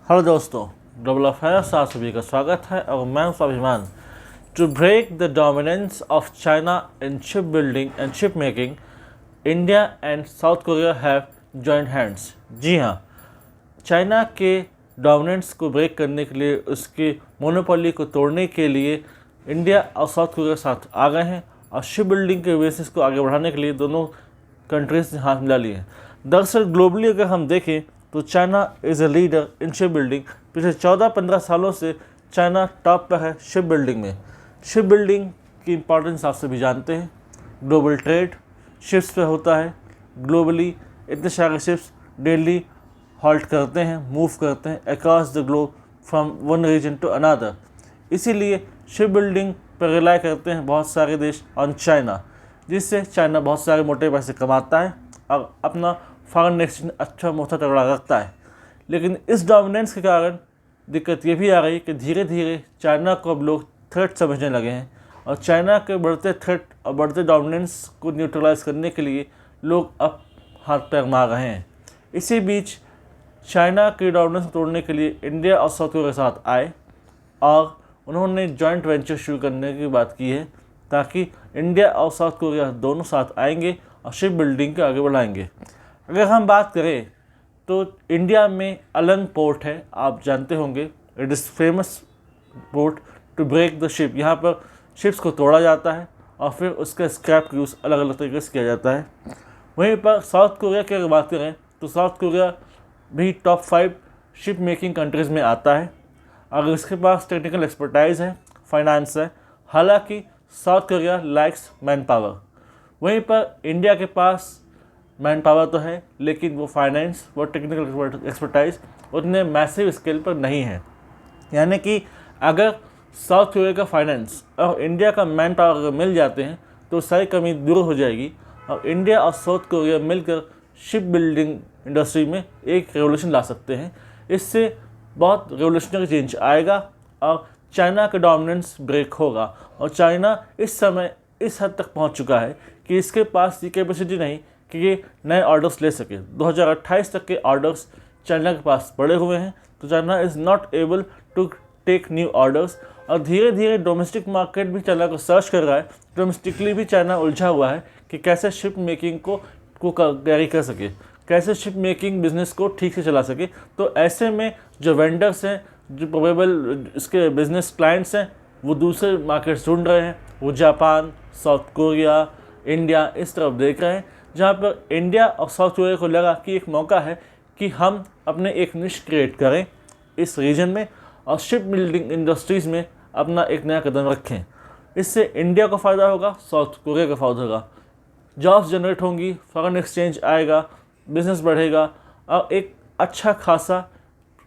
Hello दोस्तों, global affairs आप सभी का स्वागत है और मैं हूं स्वाभिमान। To break the dominance of China in ship building and ship making, India and South Korea have joint hands. जी हाँ, चाइना के डोमिनेंस को ब्रेक करने के लिए, उसकी मोनोपोली को तोड़ने के लिए इंडिया और साउथ कोरिया साथ आ गए हैं और शिप बिल्डिंग के बिजनेस को आगे बढ़ाने के लिए दोनों कंट्रीज ने हाथ मिला लिए हैं। दरअसल ग्लोबली अगर हम देखें तो China is a leader in ship building. पिछले 14-15 सालों से चाइना टॉप पर है शिप बिल्डिंग में। शिप बिल्डिंग की इम्पॉर्टेंस आप सभी जानते हैं। ग्लोबल ट्रेड शिप्स पे होता है। ग्लोबली इतने सारे शिप्स डेली हॉल्ट करते हैं, मूव करते हैं across the globe from one region to another. इसीलिए शिप बिल्डिंग पर रिलाई करते हैं बहुत सारे देश ऑन चाइना, जिससे चाइना बहुत सारे मोटे पैसे कमाता है और अपना फॉरेन एक्सचेंज अच्छा मोटा तगड़ा रखता है। लेकिन इस डोमिनेंस के कारण दिक्कत ये भी आ रही कि धीरे धीरे चाइना को अब लोग थ्रेट समझने लगे हैं और चाइना के बढ़ते थ्रेट और बढ़ते डोमिनेंस को न्यूट्रलाइज करने के लिए लोग अब हाथ पैर मार रहे हैं। इसी बीच चाइना के डोमिनेंस तोड़ने के लिए इंडिया और साउथ कोरिया के साथ आए और उन्होंने जॉइंट वेंचर शुरू करने की बात की है, ताकि इंडिया और साउथ कोरिया दोनों साथ आएंगे और शिप बिल्डिंग को आगे बढ़ाएंगे। अगर हम बात करें तो इंडिया में अलंग पोर्ट है, आप जानते होंगे। It is famous port to break the ship. यहाँ पर शिप्स को तोड़ा जाता है और फिर उसका स्क्रैप यूज़ अलग अलग तरीके से किया जाता है। वहीं पर साउथ कोरिया की अगर बात करें तो साउथ कोरिया भी टॉप 5 शिप मेकिंग कंट्रीज़ में आता है। अगर इसके पास टेक्निकल एक्सपर्टाइज है, फाइनेंस है। हालांकि south Korea likes man power. वहीं पर इंडिया के पास मैन पावर तो है, लेकिन वो फाइनेंस, वो टेक्निकल एक्सपर्टाइज उतने मैसिव स्केल पर नहीं है। यानी कि अगर साउथ कोरिया का फाइनेंस और इंडिया का मैन पावर अगर मिल जाते हैं तो सारी कमी दूर हो जाएगी और इंडिया और साउथ कोरिया मिलकर शिप बिल्डिंग इंडस्ट्री में एक रेवोल्यूशन ला सकते हैं। इससे बहुत रेवोल्यूशनरी चेंज आएगा और चाइना का डोमिनेंस ब्रेक होगा। और चाइना इस समय इस हद तक पहुंच चुका है कि इसके पास ये कैपेसिटी नहीं कि ये नए ऑर्डर्स ले सके। 2028 तक के ऑर्डर्स चाइना के पास पड़े हुए हैं, तो China is not able to take new orders. और धीरे धीरे डोमेस्टिक मार्केट भी चाइना को सर्च कर रहा है। डोमेस्टिकली भी चाइना उलझा हुआ है कि कैसे शिप मेकिंग को कैरी कर सके, कैसे शिप मेकिंग बिजनेस को ठीक से चला सके। तो ऐसे में जो वेंडर्स हैं, जो प्रोबेबल इसके बिजनेस क्लाइंट्स हैं, वो दूसरे मार्केट्स ढूंढ रहे हैं। वो जापान, साउथ कोरिया, इंडिया इस तरफ देख रहे हैं, जहाँ पर इंडिया और साउथ कोरिया को लगा कि एक मौका है कि हम अपने एक निश क्रिएट करें इस रीजन में और शिप बिल्डिंग इंडस्ट्रीज़ में अपना एक नया कदम रखें। इससे इंडिया को फ़ायदा होगा, साउथ कोरिया का फ़ायदा होगा, जॉब्स जनरेट होंगी, फॉरेन एक्सचेंज आएगा, बिज़नेस बढ़ेगा और एक अच्छा खासा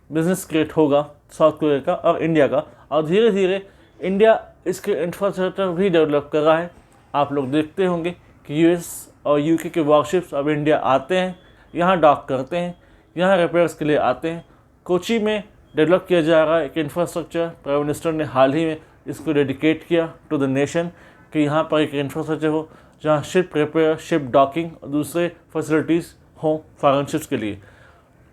बिज़नेस क्रिएट होगा साउथ कोरिया का और इंडिया का। और धीरे धीरे इंडिया इसके इंफ्रास्ट्रक्चर भी डेवलप कर रहा है। आप लोग देखते होंगे कि यूएस और यूके के वॉरशिप्स अब इंडिया आते हैं, यहाँ डॉक करते हैं, यहाँ रिपेयर्स के लिए आते हैं। कोची में डेवलप किया जा रहा है एक इंफ्रास्ट्रक्चर। प्राइम मिनिस्टर ने हाल ही में इसको डेडिकेट किया टू द नेशन कि यहाँ पर एक इंफ्रास्ट्रक्चर हो जहाँ शिप रिपेयर, शिप डॉकिंग और दूसरे फैसिलिटीज़ हों फॉरेन शिप्स के लिए।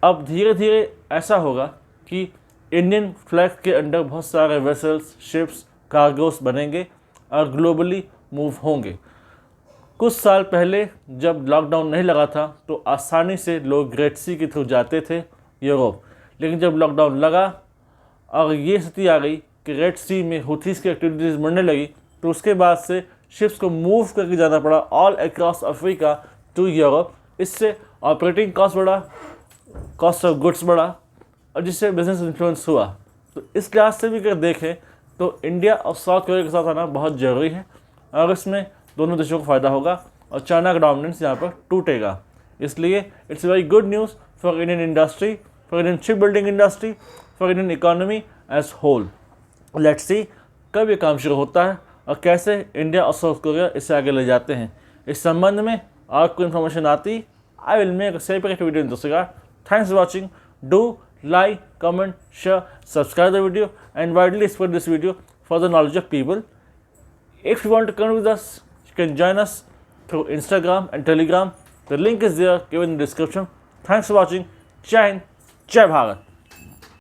अब धीरे धीरे ऐसा होगा कि इंडियन फ्लैग के अंडर बहुत सारे वेसल्स, शिप्स, कार्गोस बनेंगे और ग्लोबली मूव होंगे। कुछ साल पहले जब लॉकडाउन नहीं लगा था तो आसानी से लोग ग्रेट सी के थ्रू जाते थे यूरोप, लेकिन जब लॉकडाउन लगा और ये स्थिति आ गई कि रेड सी में हुथीज़ की एक्टिविटीज़ बढ़ने लगी, तो उसके बाद से शिप्स को मूव करके जाना पड़ा all across Africa to Europe. इससे ऑपरेटिंग कॉस्ट बढ़ा, कॉस्ट ऑफ गुड्स बढ़ा और जिससे बिजनेस इन्फ्लुएंस हुआ। तो इस लिहाज से भी अगर देखें तो इंडिया और साउथ कोरिया के साथ आना बहुत ज़रूरी है और इसमें दोनों देशों को फ़ायदा होगा और चाइना का डोमिनेंस यहाँ पर टूटेगा। इसलिए it's very good news for Indian industry, for Indian ship building industry, for Indian economy as whole. Let's see कब ये काम शुरू होता है और कैसे इंडिया और साउथ कोरिया इससे आगे ले जाते हैं। इस संबंध में और कोई इन्फॉर्मेशन आती, I will make a separate video in this regard. Thanks for watching. Do like, comment, share, subscribe the video and widely spread this video for the knowledge of people. If you want to connect with us, you can join us through Instagram and Telegram. The link is there given in the description. Thanks for watching. Jai Hind, Jai Bharat.